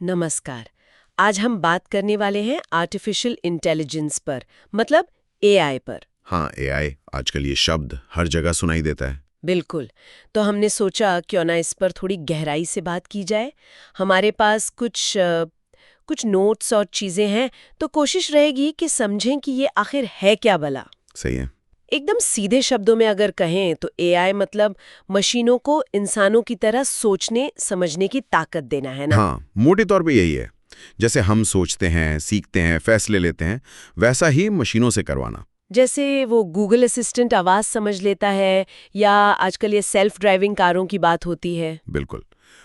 नमस्कार। आज हम बात करने वाले हैं आर्टिफिशियल इंटेलिजेंस पर, मतलब एआई पर। हाँ, एआई आजकल ये शब्द हर जगह सुनाई देता है। बिल्कुल। तो हमने सोचा क्यों ना इस पर थोड़ी गहराई से बात की जाए। हमारे पास कुछ नोट्स और चीजें हैं, तो कोशिश रहेगी कि समझें कि ये आखिर है क्या भला। सही है। एकदम सीधे शब्दों में अगर कहें तो एआई मतलब मशीनों को इंसानों की तरह सोचने समझने की ताकत देना, है ना? हाँ, मोटे तौर पे यही है। जैसे हम सोचते हैं, सीखते हैं, फैसले लेते हैं, वैसा ही मशीनों से करवाना। जैसे वो गूगल असिस्टेंट आवाज समझ लेता है, या आजकल ये सेल्फ ड्राइविंग कारों की बात होती है। बिल्कुल।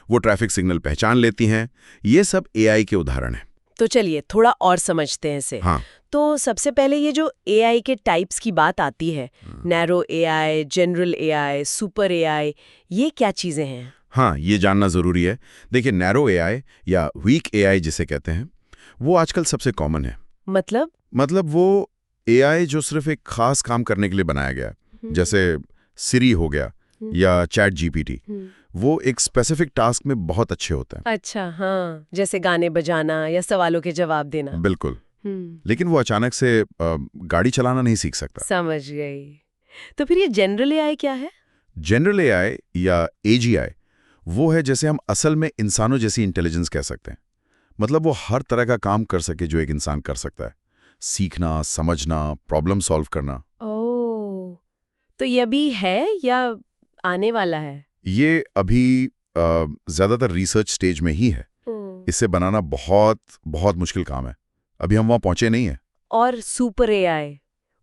वो ट्रैफिक सिग्नल पहचान लेती हैं। ये सब एआई के उदाहरण हैं। तो चलिए थोड़ा और समझते हैं इसे। हाँ। तो सबसे पहले ये जो एआई के टाइप्स की बात आती है, narrow AI, general AI, super AI, ये क्या चीजें हैं? हाँ, ये जानना ज़रूरी है। देखिए, नैरो एआई या वीक एआई जिसे कहते हैं, वो आजकल सबसे कॉमन है। मतलब वो एआई जो सिर्फ एक खास काम करने के लिए बनाया गया है, जैसे सिरी हो गया या चैट जीपीटी, वो एक स्पेसिफिक टास्क में बहुत अच्छे होते हैं। अच्छा, हाँ, जैसे गाने बजाना या सवालों के जवाब देना। बिल्कुल। लेकिन वो अचानक से गाड़ी चलाना नहीं सीख सकता। समझ गई। तो फिर ये जनरल एआई क्या है? जनरल एआई या एजीआई वो है जैसे हम असल में इंसानों जैसी इंटेलिजेंस कह सकते हैं। मतलब वो हर तरह का काम कर सके जो एक इंसान कर सकता है। सीखना, समझना, प्रॉब्लम सॉल्व करना। ओह, तो ये अभी है या आने वाला है? ये अभी ज़्यादातर रिसर्च स्टेज में ही है। इसे बनाना बहुत बहुत मुश्किल काम है। अभी हम वहाँ पहुंचे नहीं हैं। और सुपर एआई,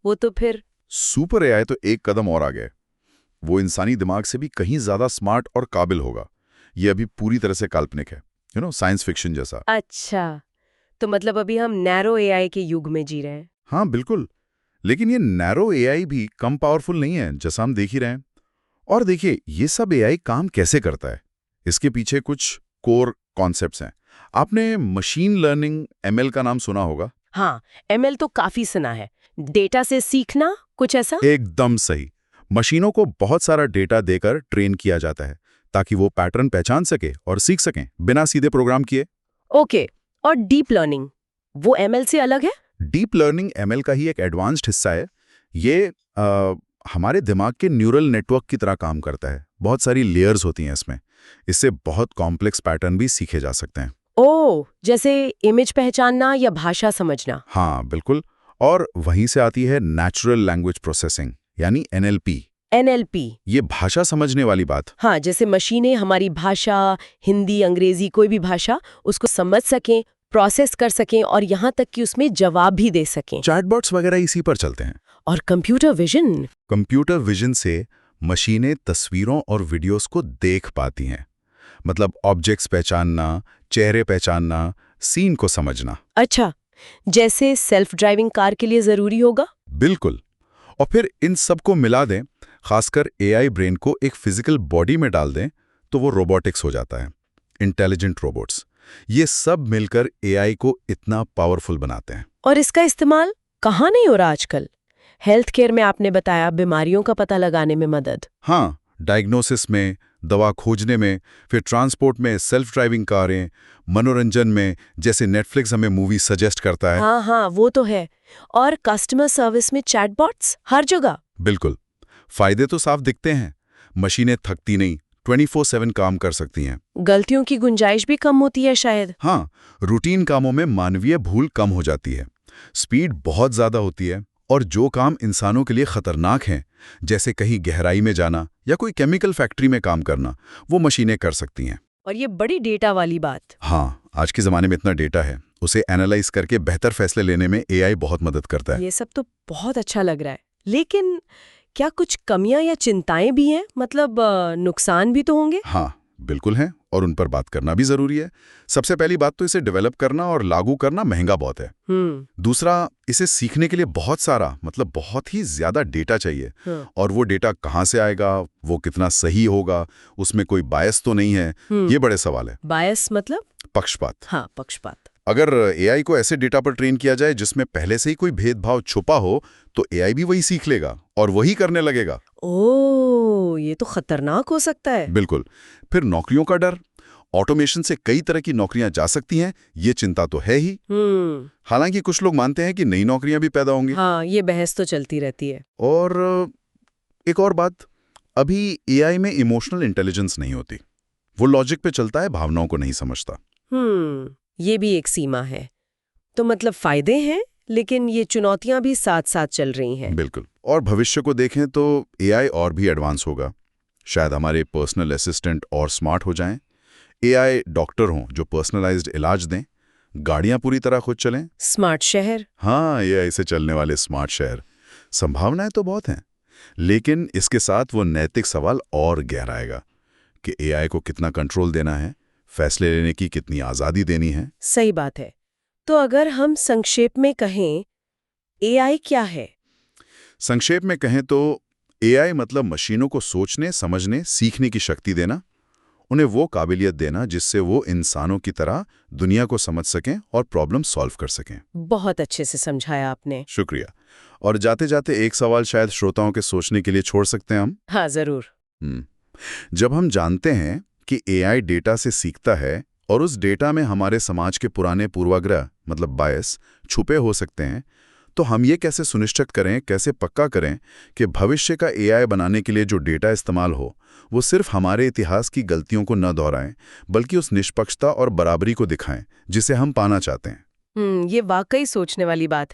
वो तो फिर? सुपर एआई तो एक कदम और आगे है। वो इंसानी दिमाग से भी कहीं ज़्यादा स्मार्ट और काबिल होगा। ये अभी पूरी तरह से काल्पनिक है, साइंस फिक्शन जैसा। अच्छा, तो मतलब अभी हम नैरो एआई के युग में जी रहे हैं। हाँ, बिल्कुल। लेकिन ये नैरो एआई भी कम पावरफुल नहीं है, जैसा हम देख ही रहे हैं। और देखिए, ये सब एआई काम कैसे करता है, इसके पीछे कुछ कोर कॉन्सेप्ट्स हैं। आपने मशीन लर्निंग एमएल का नाम सुना होगा। हाँ, एमएल तो काफी सुना है। डेटा से सीखना, कुछ ऐसा? एकदम सही। मशीनों को बहुत सारा डेटा देकर ट्रेन किया जाता है ताकि वो पैटर्न पहचान सके और सीख सकें बिना सीधे प्रोग्राम किए। ओके, और डीप लर्निंग, वो एमएल से अलग है? डीप लर्निंग एमएल का ही एक एडवांस्ड हिस्सा है। ये हमारे दिमाग के न्यूरल नेटवर्क की तरह काम करता है। बहुत सारी लेयर्स होती हैं इसमें। इससे बहुत कॉम्प्लेक्स पैटर्न भी सीखे जा सकते हैं। ओह, जैसे इमेज पहचानना या भाषा समझना। हाँ, बिल्कुल। और वहीं से आती है नेचुरल लैंग्वेज प्रोसेसिंग, यानी एनएलपी। एनएलपी? ये भाषा समझने वाली बात। हाँ, जैसे मशीनें हमारी भाषा, हिंदी, अंग्रेजी, कोई भी भाषा, उसको समझ सकें, प्रोसेस कर सकें और यहाँ तक कि उसमें जवाब भी दे सकें। चैटबॉट्स वगैरह इसी पर चलते हैं। और कंप्यूटर विजन? कंप्यूटर विजन से मशीनें तस्वीरों और वीडियोस को देख पाती हैं। मतलब ऑब्जेक्ट्स पहचानना, चेहरे पहचानना, सीन को समझना। अच्छा, जैसे सेल्फ ड्राइविंग कार के लिए जरूरी होगा? बिल्कुल। और फिर इन सब को मिला दें, खासकर एआई ब्रेन को एक फिजिकल बॉडी में डाल दें, तो वो रोबोटिक्स हो जाता है, इंटेलिजेंट रोबोट्स। ये सब मिलकर एआई को इतना पावरफुल बनाते हैं। और इसका इस्तेमाल कहाँ नहीं हो रहा आजकल? हेल्थ केयर में आपने बताया बीमारियों का पता लगाने में मदद। हाँ, डायग्नोसिस में, दवा खोजने में, फिर ट्रांसपोर्ट में सेल्फ ड्राइविंग कारें, मनोरंजन में, जैसे नेटफ्लिक्स हमें मूवी सजेस्ट करता है। हाँ हाँ, वो तो है। और कस्टमर सर्विस में चैटबॉट्स हर जगह। बिल्कुल। फायदे तो साफ दिखते हैं। मशीनें थकती नहीं, 24/7 काम कर सकती हैं। गलतियों की गुंजाइश भी कम होती है शायद। हाँ, रूटीन कामों में मानवीय भूल कम हो जाती है। स्पीड बहुत ज़्यादा होती है। और जो काम इंसानों के लिए खतरनाक हैं, जैसे कहीं गहराई में जाना या कोई केमिकल फैक्ट्री में काम करना, वो मशीनें कर सकती हैं। और ये बड़ी डेटा वाली बात। हाँ, आज के ज़माने में इतना डेटा है, उसे एनालाइज करके बेहतर फैसले लेने में एआई बहुत मदद करता है। ये सब तो बहुत अच्छा लग रहा है, लेकिन क्या कुछ कमियां या चिंताएं भी हैं? मतलब नुकसान भी तो होंगे? हाँ, बिल्कुल हैं, और उन पर बात करना भी ज़रूरी है। सबसे पहली बात तो इसे डेवलप करना और लागू करना महंगा बहुत है। दूसरा, इसे सीखने के लिए बहुत सारा, मतलब बहुत ही ज़्यादा डेटा चाहिए। और वो डेटा कहाँ से आएगा, वो कितना सही होगा, उसमें कोई बायस तो नहीं है, ये बड़े सवाल है। बायस मतलब? पक्षपात। हाँ, पक्षपात। अगर एआई को ऐसे डेटा पर ट्रेन किया जाए जिसमें पहले से ही कोई भेदभाव छुपा हो, तो एआई भी वही सीख लेगा और वही करने लगेगा। ओह, ये तो खतरनाक हो सकता है। बिल्कुल। फिर नौकरियों का डर ऑटोमेशन से कई तरह की नौकरियां जा सकती हैं, ये चिंता तो है ही। हालांकि कुछ लोग मानते हैं कि नई नौकरियां भी पैदा होंगी। हाँ, ये बहस तो चलती रहती है। और एक और बात, अभी एआई में इमोशनल इंटेलिजेंस नहीं होती। वो लॉजिक पे चलता है, भावनाओं को नहीं समझता। ये भी एक सीमा है। तो मतलब फायदे हैं, लेकिन ये चुनौतियां भी साथ साथ चल रही हैं। बिल्कुल। और भविष्य को देखें तो एआई और भी एडवांस होगा। शायद हमारे पर्सनल असिस्टेंट और स्मार्ट हो जाएं, एआई डॉक्टर हों जो पर्सनलाइज्ड इलाज दें, गाड़ियां पूरी तरह खुद चलें। स्मार्ट शहर। हाँ, एआई से चलने वाले स्मार्ट शहर। संभावनाएं तो बहुत हैं, लेकिन इसके साथ वो नैतिक सवाल और गहराएगा कि एआई को कितना कंट्रोल देना है, फैसले लेने की कितनी आज़ादी देनी है। सही बात है। तो अगर हम संक्षेप में कहें, एआई क्या है? संक्षेप में कहें तो एआई मतलब मशीनों को सोचने, समझने, सीखने की शक्ति देना, उन्हें वो काबिलियत देना जिससे वो इंसानों की तरह दुनिया को समझ सकें और प्रॉब्लम सॉल्व कर सकें। बहुत अच्छे से समझाया आपने। शुक्रिया। और जाते जाते एक सवाल शायद श्रोताओं के सोचने के लिए छोड़ सकते हैं हम। हाँ, जरूर। जब हम जानते हैं कि एआई डेटा से सीखता है और उस डेटा में हमारे समाज के पुराने पूर्वाग्रह मतलब बायस छुपे हो सकते हैं, तो हम ये कैसे सुनिश्चित करें, कैसे पक्का करें कि भविष्य का एआई बनाने के लिए जो डेटा इस्तेमाल हो वो सिर्फ हमारे इतिहास की गलतियों को न दोहराएं, बल्कि उस निष्पक्षता और बराबरी को दिखाएं जिसे हम पाना चाहते हैं। ये वाकई सोचने वाली बात है।